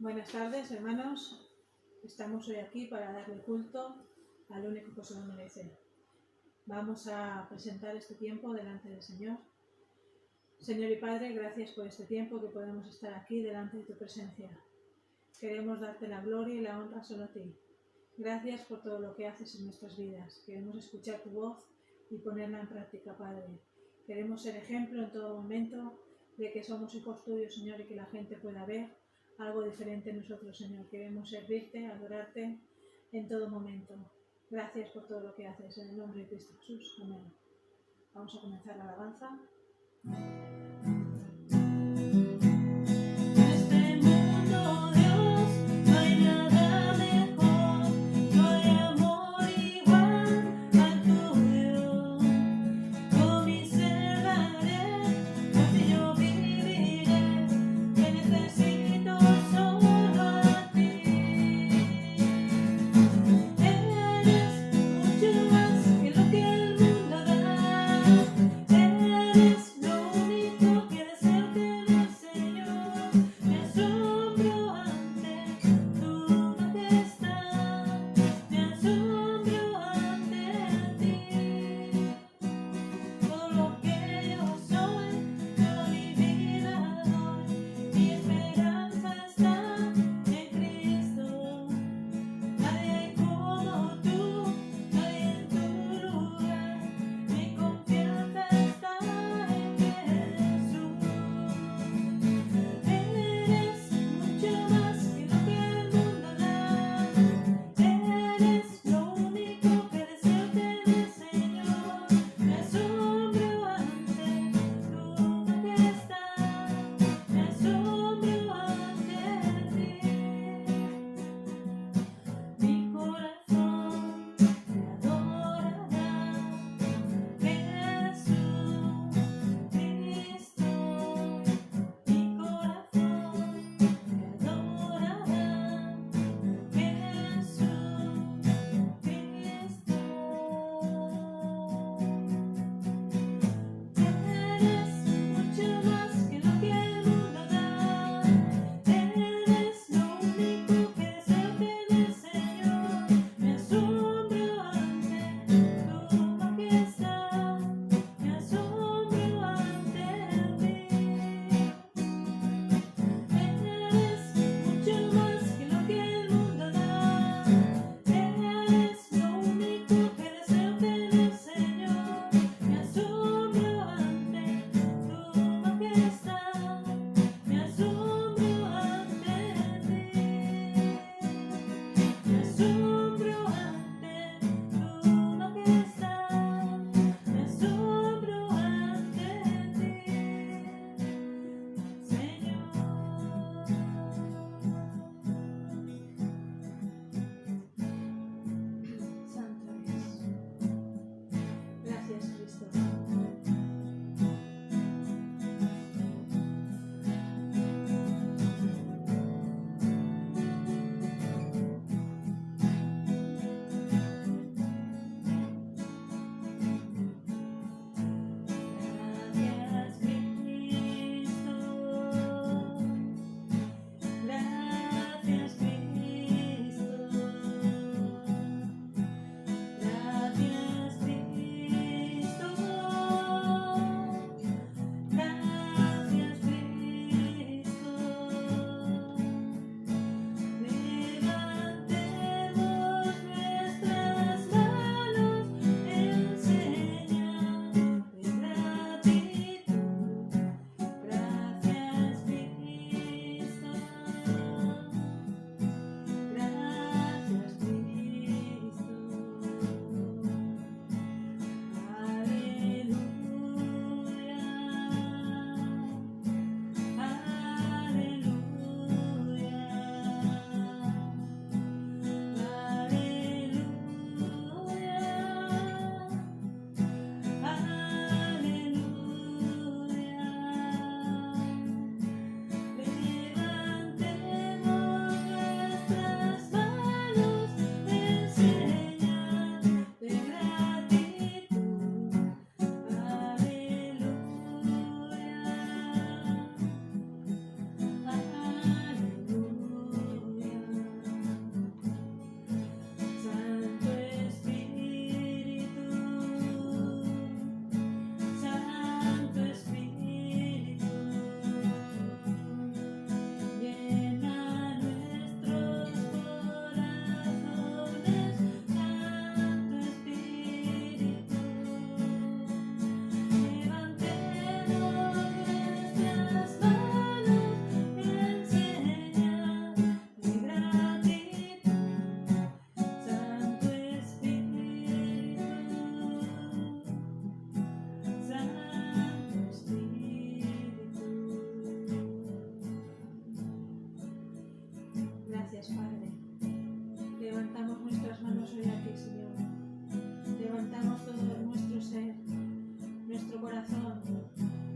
Buenas tardes, hermanos. Estamos hoy aquí para darle culto al único que se lo merece. Vamos a presentar este tiempo delante del Señor. Señor y Padre, gracias por este tiempo que podemos estar aquí delante de tu presencia. Queremos darte la gloria y la honra solo a ti. Gracias por todo lo que haces en nuestras vidas. Queremos escuchar tu voz y ponerla en práctica, Padre. Queremos ser ejemplo en todo momento de que somos hijos tuyos, Señor, y que la gente pueda ver algo diferente en nosotros, Señor. Queremos servirte, adorarte en todo momento. Gracias por todo lo que haces. En el nombre de Cristo Jesús. Amén. Vamos a comenzar la alabanza. Eres lo único corazón.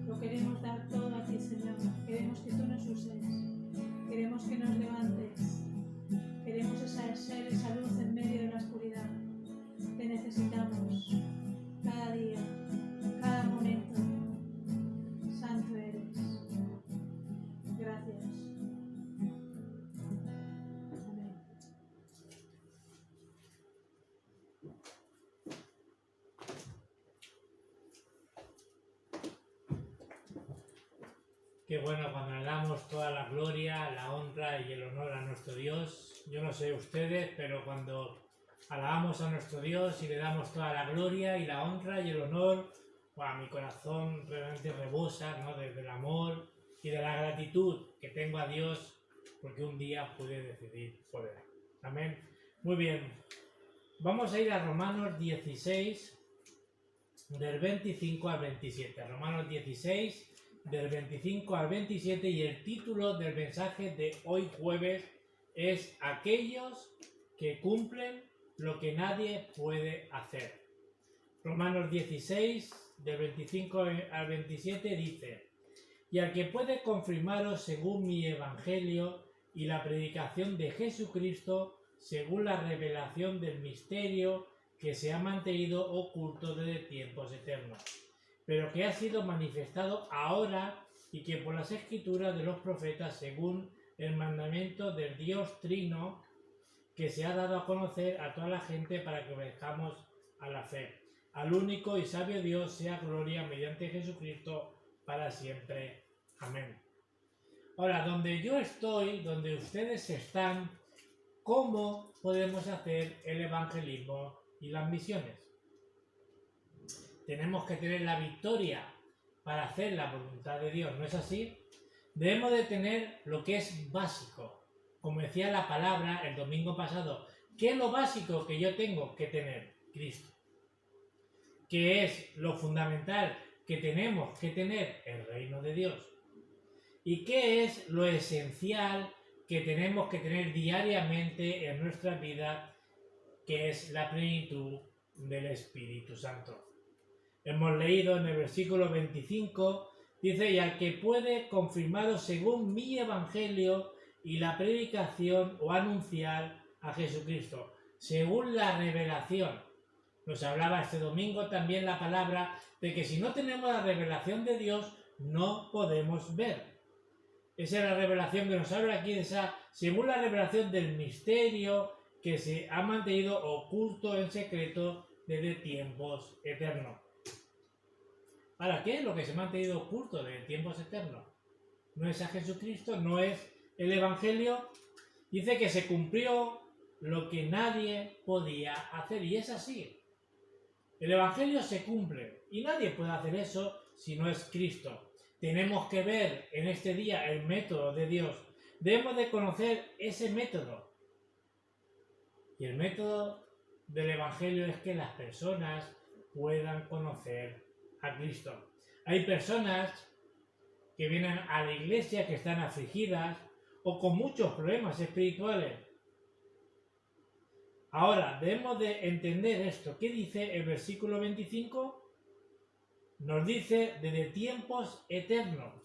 Lo queremos dar todo a ti, Señor. Queremos que tú nos uses. Queremos que nos levantes. Queremos ser esa luz en medio de la oscuridad. Te necesitamos cada día, cada momento. Santo eres. Gracias. Amén. Qué bueno cuando le damos toda la gloria, la honra y el honor a nuestro Dios. Yo no sé ustedes, pero cuando alabamos a nuestro Dios y le damos toda la gloria y la honra y el honor, mi corazón realmente rebosa, ¿no?, del amor y de la gratitud que tengo a Dios porque un día pude decidir por Él. Amén. Muy bien. Vamos a ir a Romanos 16, del 25 al 27. Romanos 16, del 25 al 27, y el título del mensaje de hoy jueves es Aquellos que cumplen lo que nadie puede hacer. Romanos 16, del 25 al 27 dice: Y al que puede confirmaros según mi evangelio y la predicación de Jesucristo, según la revelación del misterio que se ha mantenido oculto desde tiempos eternos, pero que ha sido manifestado ahora y que por las escrituras de los profetas, según el mandamiento del Dios Trino, que se ha dado a conocer a toda la gente para que obedezcamos a la fe. Al único y sabio Dios sea gloria mediante Jesucristo para siempre. Amén. Ahora, donde yo estoy, donde ustedes están, ¿cómo podemos hacer el evangelismo y las misiones? Tenemos que tener la victoria para hacer la voluntad de Dios, ¿no es así? Debemos de tener lo que es básico. Como decía la palabra el domingo pasado, ¿qué es lo básico que yo tengo que tener? Cristo. ¿Qué es lo fundamental que tenemos que tener? El reino de Dios. ¿Y qué es lo esencial que tenemos que tener diariamente en nuestra vida? Que es la plenitud del Espíritu Santo. Hemos leído en el versículo 25, dice: y al que puede confirmaros según mi evangelio y la predicación o anunciar a Jesucristo, según la revelación. Nos hablaba este domingo también la palabra de que si no tenemos la revelación de Dios, no podemos ver. Esa es la revelación que nos habla aquí, de esa, según la revelación del misterio que se ha mantenido oculto en secreto desde tiempos eternos. ¿Para qué? Lo que se ha mantenido oculto desde tiempos eternos. No es a Jesucristo, no es el Evangelio. Dice que se cumplió lo que nadie podía hacer, y es así. El Evangelio se cumple y nadie puede hacer eso si no es Cristo. Tenemos que ver en este día el método de Dios. Debemos de conocer ese método. Y el método del Evangelio es que las personas puedan conocer a Cristo. Hay personas que vienen a la iglesia que están afligidas o con muchos problemas espirituales. Ahora, debemos de entender esto. ¿Qué dice el versículo 25? Nos dice desde tiempos eternos,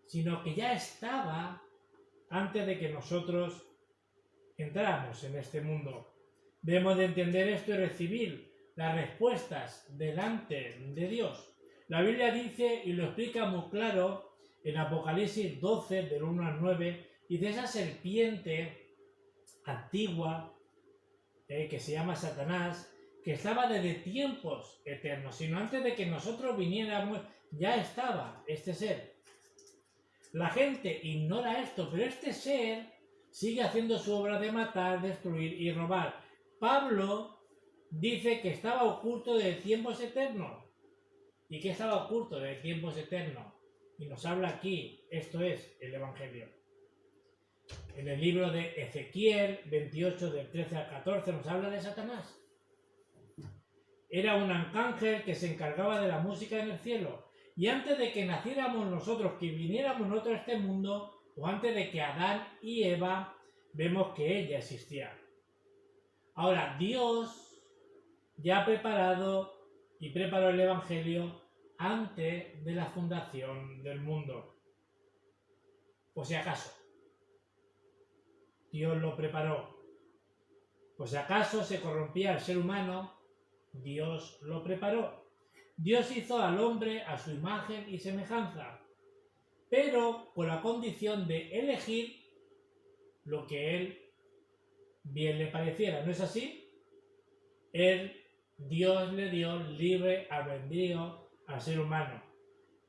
sino que ya estaba antes de que nosotros entráramos en este mundo. Debemos de entender esto y recibir las respuestas delante de Dios. La Biblia dice, y lo explica muy claro, en Apocalipsis 12, del 1 al 9, dice: esa serpiente antigua, que se llama Satanás, que estaba desde tiempos eternos, sino antes de que nosotros viniéramos, ya estaba este ser. La gente ignora esto, pero este ser sigue haciendo su obra de matar, destruir y robar. Pablo dice que estaba oculto desde tiempos eternos. ¿Y qué estaba oculto desde tiempos eternos? Y nos habla aquí, esto es el Evangelio. En el libro de Ezequiel 28, del 13 al 14, nos habla de Satanás. Era un arcángel que se encargaba de la música en el cielo. Y antes de que naciéramos nosotros, que viniéramos nosotros a este mundo, o antes de que Adán y Eva, vemos que él ya existía. Ahora, Dios ya ha preparado y preparó el Evangelio antes de la fundación del mundo. Por si acaso, Dios lo preparó. Por si acaso se corrompía el ser humano, Dios lo preparó. Dios hizo al hombre a su imagen y semejanza, pero con la condición de elegir lo que él bien le pareciera. ¿No es así? Dios le dio libre albedrío al ser humano.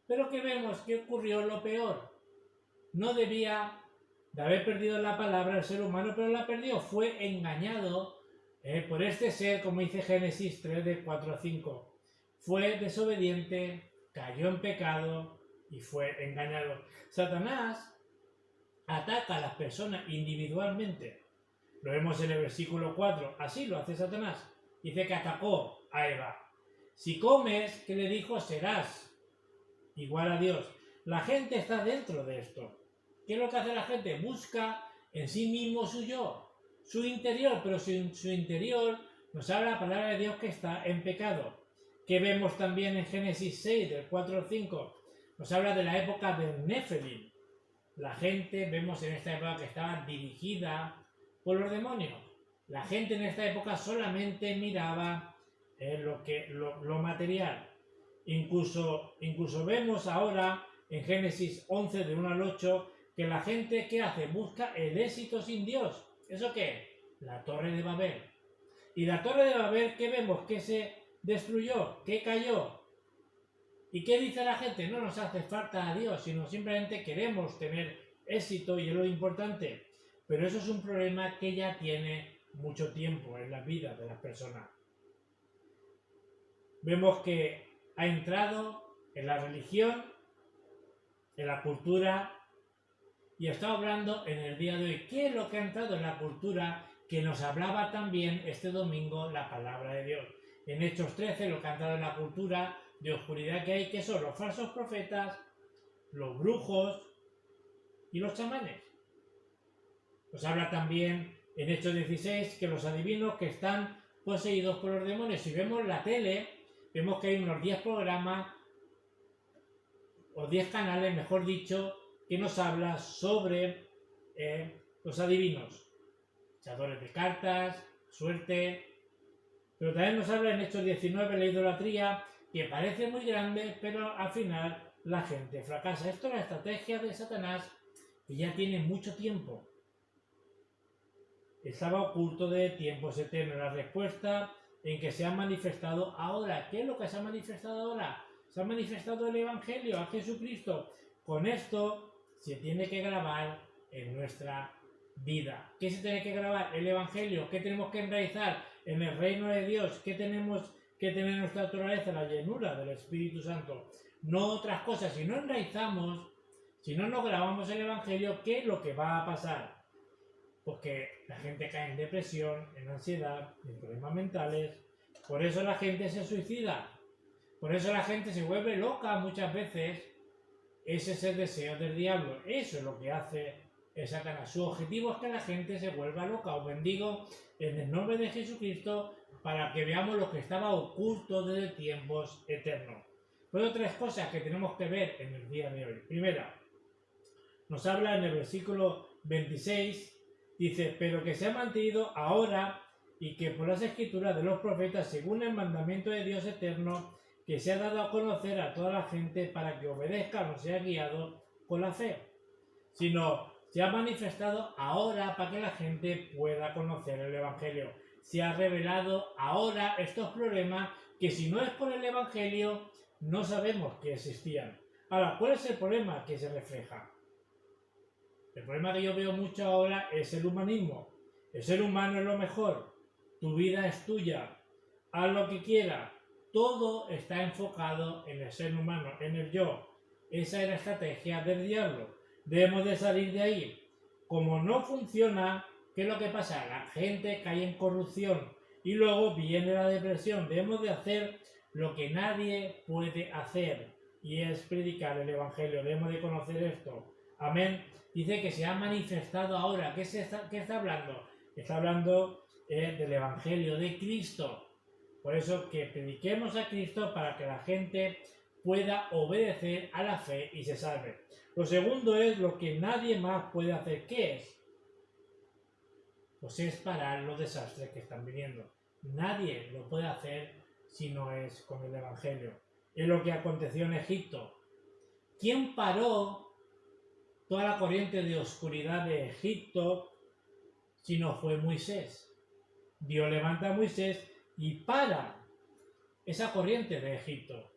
Pero que vemos que ocurrió lo peor. No debía de haber perdido la palabra el ser humano, pero la perdió. Fue engañado por este ser, como dice Génesis 3, de 4 a 5. Fue desobediente, cayó en pecado y fue engañado. Satanás ataca a las personas individualmente. Lo vemos en el versículo 4. Así lo hace Satanás. Dice que atacó a Eva. Si comes, ¿qué le dijo? Serás igual a Dios. La gente está dentro de esto. ¿Qué es lo que hace la gente? Busca en sí mismo su yo, su interior, pero su interior nos habla la palabra de Dios que está en pecado. Que vemos también en Génesis 6, del 4 al 5. Nos habla de la época del Nefelim. La gente, vemos en esta época que estaba dirigida por los demonios. La gente en esta época solamente miraba lo material. Incluso vemos ahora en Génesis 11, de 1 al 8, que la gente, ¿qué hace? Busca el éxito sin Dios. ¿Eso qué? La Torre de Babel. Y la Torre de Babel, ¿qué vemos? Que se destruyó, que cayó. ¿Y qué dice la gente? No nos hace falta a Dios, sino simplemente queremos tener éxito y es lo importante. Pero eso es un problema que ya tiene mucho tiempo en la vida de las personas. Vemos que ha entrado en la religión, en la cultura, y está hablando en el día de hoy. ¿Qué es lo que ha entrado en la cultura que nos hablaba también este domingo la palabra de Dios? En Hechos 13, lo que ha entrado en la cultura de oscuridad que hay, que son los falsos profetas, los brujos y los chamanes. Nos habla también en Hechos 16 que los adivinos que están poseídos por los demonios. Si vemos la tele, vemos que hay unos 10 programas, o 10 canales, mejor dicho, que nos habla sobre los adivinos, echadores de cartas, suerte. Pero también nos habla en Hechos 19 la idolatría, que parece muy grande, pero al final la gente fracasa. Esto es la estrategia de Satanás, que ya tiene mucho tiempo. Estaba oculto de tiempos eternos. La respuesta en que se ha manifestado ahora. ¿Qué es lo que se ha manifestado ahora? Se ha manifestado el Evangelio, a Jesucristo. Con esto se tiene que grabar en nuestra vida. ¿Qué se tiene que grabar? El Evangelio. ¿Qué tenemos que enraizar? En el reino de Dios. ¿Qué tenemos que tener en nuestra naturaleza? La llenura del Espíritu Santo. No otras cosas. Si no enraizamos, si no nos grabamos el Evangelio, ¿qué es lo que va a pasar? Porque la gente cae en depresión, en ansiedad, en problemas mentales. Por eso la gente se suicida. Por eso la gente se vuelve loca muchas veces. Ese es el deseo del diablo. Eso es lo que hace Satanás. Su objetivo es que la gente se vuelva loca. Os bendigo en el nombre de Jesucristo para que veamos lo que estaba oculto desde tiempos eternos. Pero 3 cosas que tenemos que ver en el día de hoy. Primera, nos habla en el versículo 26, dice, pero que se ha mantenido ahora y que por las escrituras de los profetas, según el mandamiento de Dios eterno, que se ha dado a conocer a toda la gente para que obedezca, no sea guiado con la fe, sino se ha manifestado ahora para que la gente pueda conocer el Evangelio. Se ha revelado ahora estos problemas que si no es por el Evangelio no sabemos que existían. Ahora, ¿cuál es el problema que se refleja? El problema que yo veo mucho ahora es el humanismo. El ser humano es lo mejor. Tu vida es tuya. Haz lo que quieras. Todo está enfocado en el ser humano, en el yo. Esa es la estrategia del diablo. Debemos de salir de ahí. Como no funciona, ¿qué es lo que pasa? La gente cae en corrupción y luego viene la depresión. Debemos de hacer lo que nadie puede hacer y es predicar el Evangelio. Debemos de conocer esto. Amén. Dice que se ha manifestado ahora. ¿Qué está hablando? Está hablando del Evangelio de Cristo. Por eso que prediquemos a Cristo para que la gente pueda obedecer a la fe y se salve. Lo segundo es lo que nadie más puede hacer. ¿Qué es? Pues es parar los desastres que están viniendo. Nadie lo puede hacer si no es con el Evangelio. Es lo que aconteció en Egipto. ¿Quién paró toda la corriente de oscuridad de Egipto si no fue Moisés? Dios levanta a Moisés y para esa corriente de Egipto.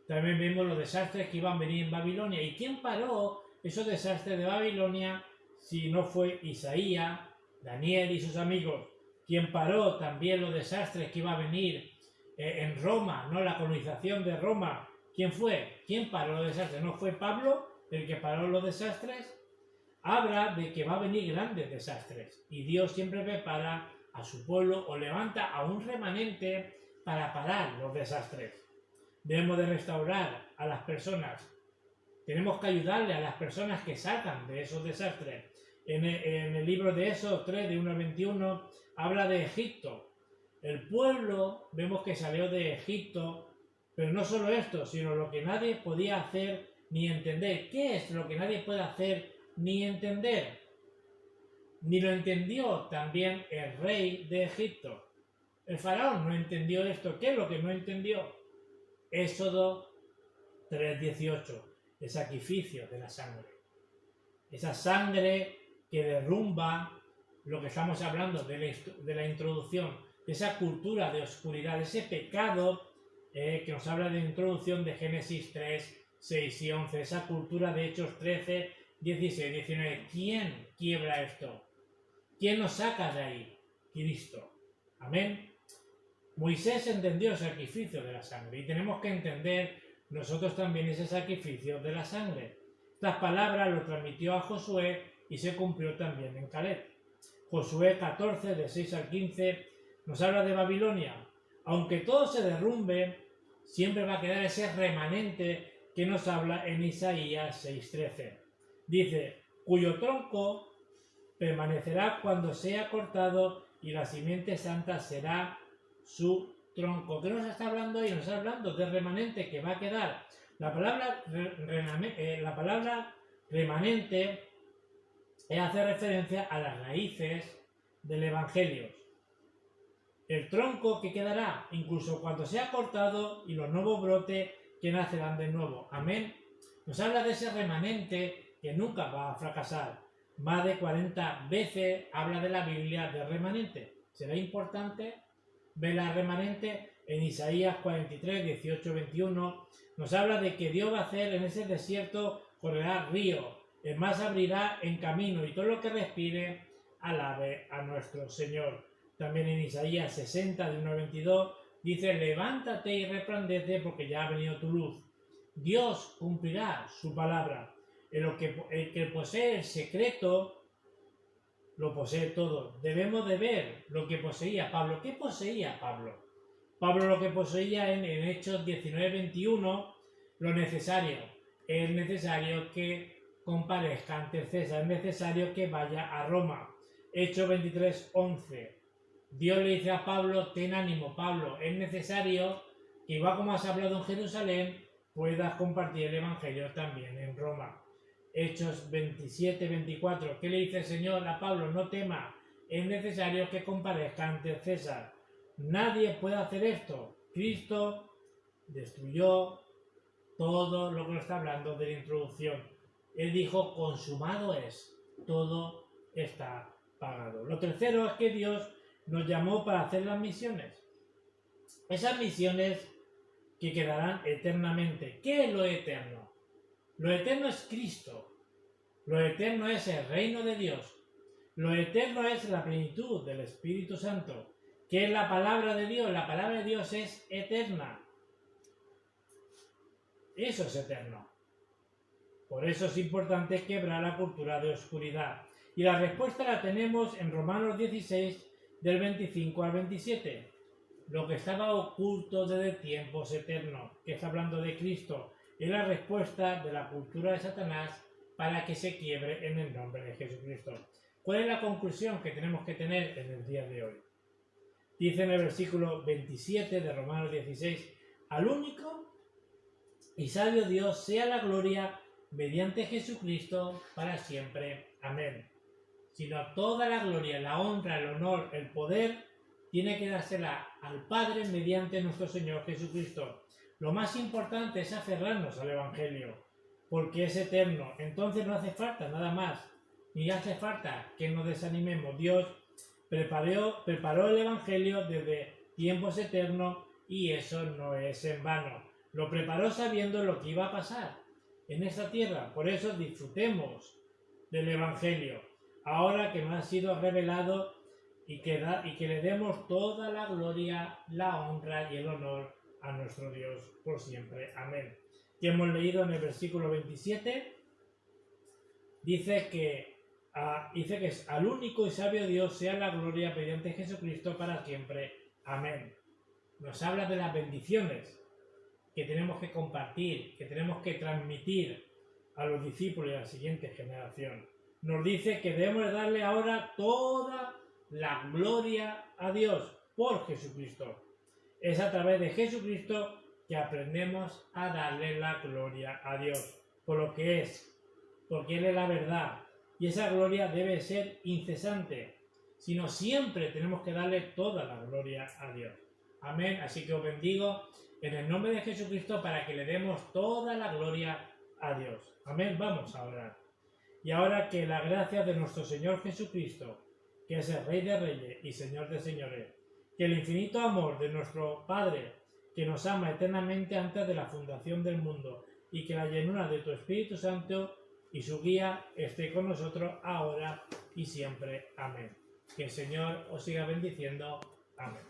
También vemos los desastres que iban a venir en Babilonia. ¿Y quién paró esos desastres de Babilonia si no fue Isaías, Daniel y sus amigos? ¿Quién paró también los desastres que iba a venir en Roma, no la colonización de Roma? ¿Quién fue? ¿Quién paró los desastres? ¿No fue Pablo el que paró los desastres? Habla de que va a venir grandes desastres y Dios siempre prepara a su pueblo o levanta a un remanente para parar los desastres. Debemos de restaurar a las personas. Tenemos que ayudarle a las personas que salgan de esos desastres. En el libro de Éxodo 3, de 1 al 21, habla de Egipto. El pueblo, vemos que salió de Egipto, pero no solo esto, sino lo que nadie podía hacer ni entender. ¿Qué es lo que nadie puede hacer ni entender? Ni lo entendió también el rey de Egipto. El faraón no entendió esto. ¿Qué es lo que no entendió? Éxodo 3:18, el sacrificio de la sangre. Esa sangre que derrumba lo que estamos hablando de la introducción, de esa cultura de oscuridad, de ese pecado que nos habla de introducción de Génesis 3, 6 y 11, esa cultura de Hechos 13, 16, 19. ¿Quién quiebra esto? ¿Quién nos saca de ahí? Cristo. Amén. Moisés entendió el sacrificio de la sangre y tenemos que entender nosotros también ese sacrificio de la sangre. Estas palabras lo transmitió a Josué y se cumplió también en Caleb. Josué 14, de 6 al 15, nos habla de Babilonia. Aunque todo se derrumbe, siempre va a quedar ese remanente que nos habla en Isaías 6:13. Dice, cuyo tronco permanecerá cuando sea cortado y la simiente santa será su tronco. ¿Qué nos está hablando ahí? Nos está hablando de remanente que va a quedar. La palabra remanente hace referencia a las raíces del Evangelio. El tronco que quedará, incluso cuando sea cortado, y los nuevos brotes que nacerán de nuevo. Amén. Nos habla de ese remanente que nunca va a fracasar. Más de 40 veces habla de la Biblia de remanente. ¿Será importante ver la remanente? En Isaías 43, 18, 21 nos habla de que Dios va a hacer en ese desierto correrá río, el mar se abrirá en camino y todo lo que respire alabe a nuestro Señor. También en Isaías 60, de 1 a 22 dice, levántate y resplandece porque ya ha venido tu luz. Dios cumplirá su palabra. El que posee el secreto lo posee todo. Debemos de ver lo que poseía Pablo. ¿Qué poseía Pablo? Pablo lo que poseía en Hechos 19, 21, lo necesario. Es necesario que comparezca ante César, es necesario que vaya a Roma. Hechos 23, 11. Dios le dice a Pablo, ten ánimo, Pablo, es necesario que igual como has hablado en Jerusalén, puedas compartir el Evangelio también en Roma. Hechos 27, 24. ¿Qué le dice el Señor a Pablo? No tema, es necesario que comparezca ante César. Nadie puede hacer esto. Cristo destruyó todo lo que nos está hablando de la introducción. Él dijo, consumado es, todo está pagado. Lo tercero es que Dios nos llamó para hacer las misiones. Esas misiones que quedarán eternamente. ¿Qué es lo eterno? Lo eterno es Cristo. Lo eterno es el reino de Dios. Lo eterno es la plenitud del Espíritu Santo. ¿Qué es la palabra de Dios? La palabra de Dios es eterna. Eso es eterno. Por eso es importante quebrar la cultura de oscuridad. Y la respuesta la tenemos en Romanos 16, del 25 al 27. Lo que estaba oculto desde tiempos eternos, que está hablando de Cristo, es la respuesta de la cultura de Satanás para que se quiebre en el nombre de Jesucristo. ¿Cuál es la conclusión que tenemos que tener en el día de hoy? Dice en el versículo 27 de Romanos 16, al único y sabio Dios sea la gloria mediante Jesucristo para siempre. Amén. Sino toda la gloria, la honra, el honor, el poder, tiene que dársela al Padre mediante nuestro Señor Jesucristo. Lo más importante es aferrarnos al Evangelio, porque es eterno. Entonces no hace falta nada más, ni hace falta que nos desanimemos. Dios preparó el Evangelio desde tiempos eternos y eso no es en vano. Lo preparó sabiendo lo que iba a pasar en esta tierra. Por eso disfrutemos del Evangelio, ahora que nos ha sido revelado, y que le demos toda la gloria, la honra y el honor a nuestro Dios por siempre. Amén. Y hemos leído en el versículo 27, dice que es al único y sabio Dios sea la gloria mediante Jesucristo para siempre. Amén. Nos habla de las bendiciones que tenemos que compartir, que tenemos que transmitir a los discípulos y a la siguiente generación. Nos dice que debemos darle ahora toda la gloria a Dios por Jesucristo. Es a través de Jesucristo que aprendemos a darle la gloria a Dios por lo que es, porque Él es la verdad, y esa gloria debe ser incesante, sino siempre tenemos que darle toda la gloria a Dios. Amén. Así que os bendigo en el nombre de Jesucristo para que le demos toda la gloria a Dios. Amén. Vamos a orar. Y ahora que la gracia de nuestro Señor Jesucristo, que es el Rey de Reyes y Señor de Señores, que el infinito amor de nuestro Padre, que nos ama eternamente antes de la fundación del mundo, y que la llenura de tu Espíritu Santo y su guía esté con nosotros ahora y siempre. Amén. Que el Señor os siga bendiciendo. Amén.